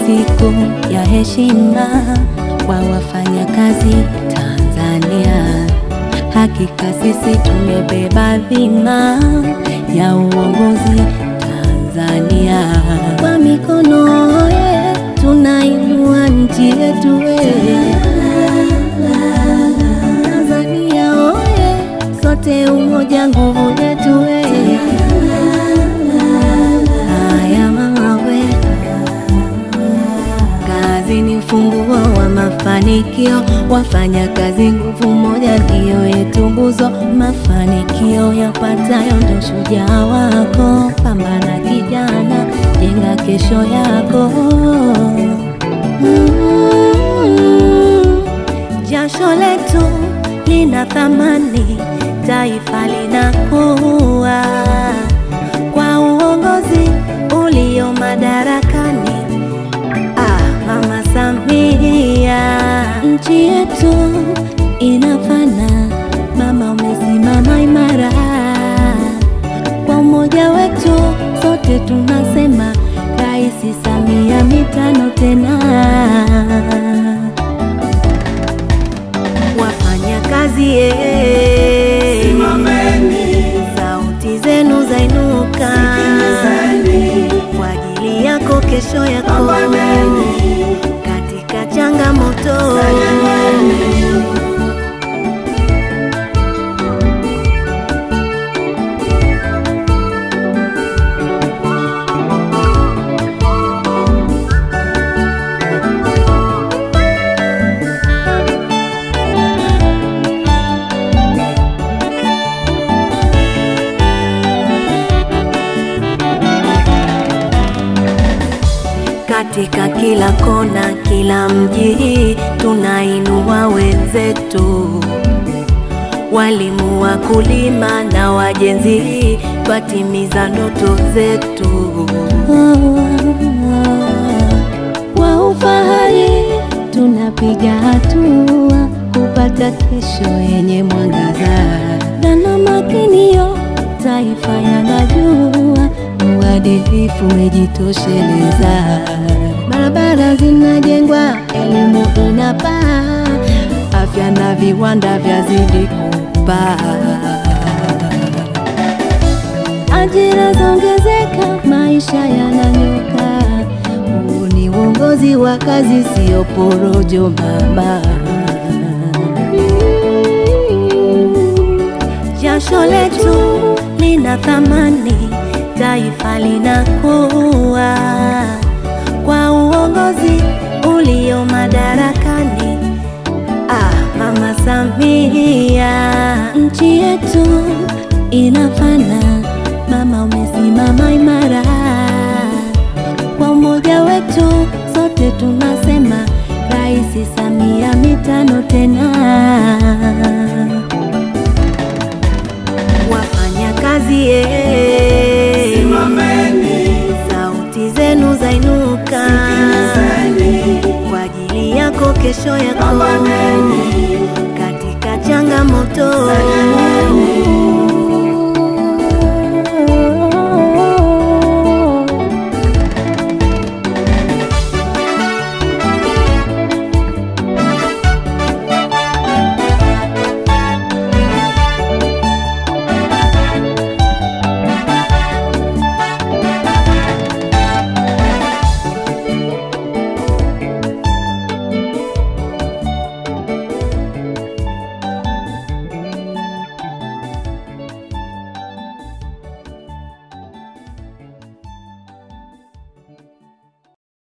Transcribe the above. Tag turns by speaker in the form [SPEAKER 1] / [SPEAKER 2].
[SPEAKER 1] siku ya heshima kwa wafanyakazi Tanzania. Hakika sisi tumebeba dhima ya uongozi Tanzania. Kwa mikono yetu tunainua nchi yetu Tanzania oye, sote umoja nguvu yetu Haya mama we, kazi ni ufunguo wa mafanikio. Wafanya kazi nguvu moja ndio yetu nguzo. Mafanikio yapatayo ndo shujaa wako. Pambana kijana, jenga kesho yako. Jasho letu lina thamani, taifa linakuwa kwa uongozi ulio madarakani. Mama Samia, nchi yetu inafana. Mama umesimama imara, kwa umoja wetu sote tunasema Rais Samia mitano tena. Wafanya kazi simameni, sauti zenu zainuka kwa ajili yako, kesho yako katika changamoto. Katika kila kona, kila mji tunainua wenzetu. Walimu, wakulima na wajenzi, twatimiza ndoto zetu. Kwa ufahari tunapiga hatua kupata kesho yenye mwangaza. Dhana makinio, taifa yanajua, uadilifu umejitosheleza. Barabara zinajengwa, elimu inapaa, afya na viwanda vyazidi kupaa. Ajira zaongezeka, maisha yananyoka. Huu ni uongozi wa kazi, sio porojo mama. Jasho letu lina thamani, taifa linakuwa kwa uongozi ulio madarakani. Mama Samia, nchi yetu inafana. Mama umesimama imara, kwa umoja wetu sote tunasema Rais Samia mitano tena. Wafanya kazi simameni, sauti zenu zainuka kwa ajili yako, kesho yako katika changamoto.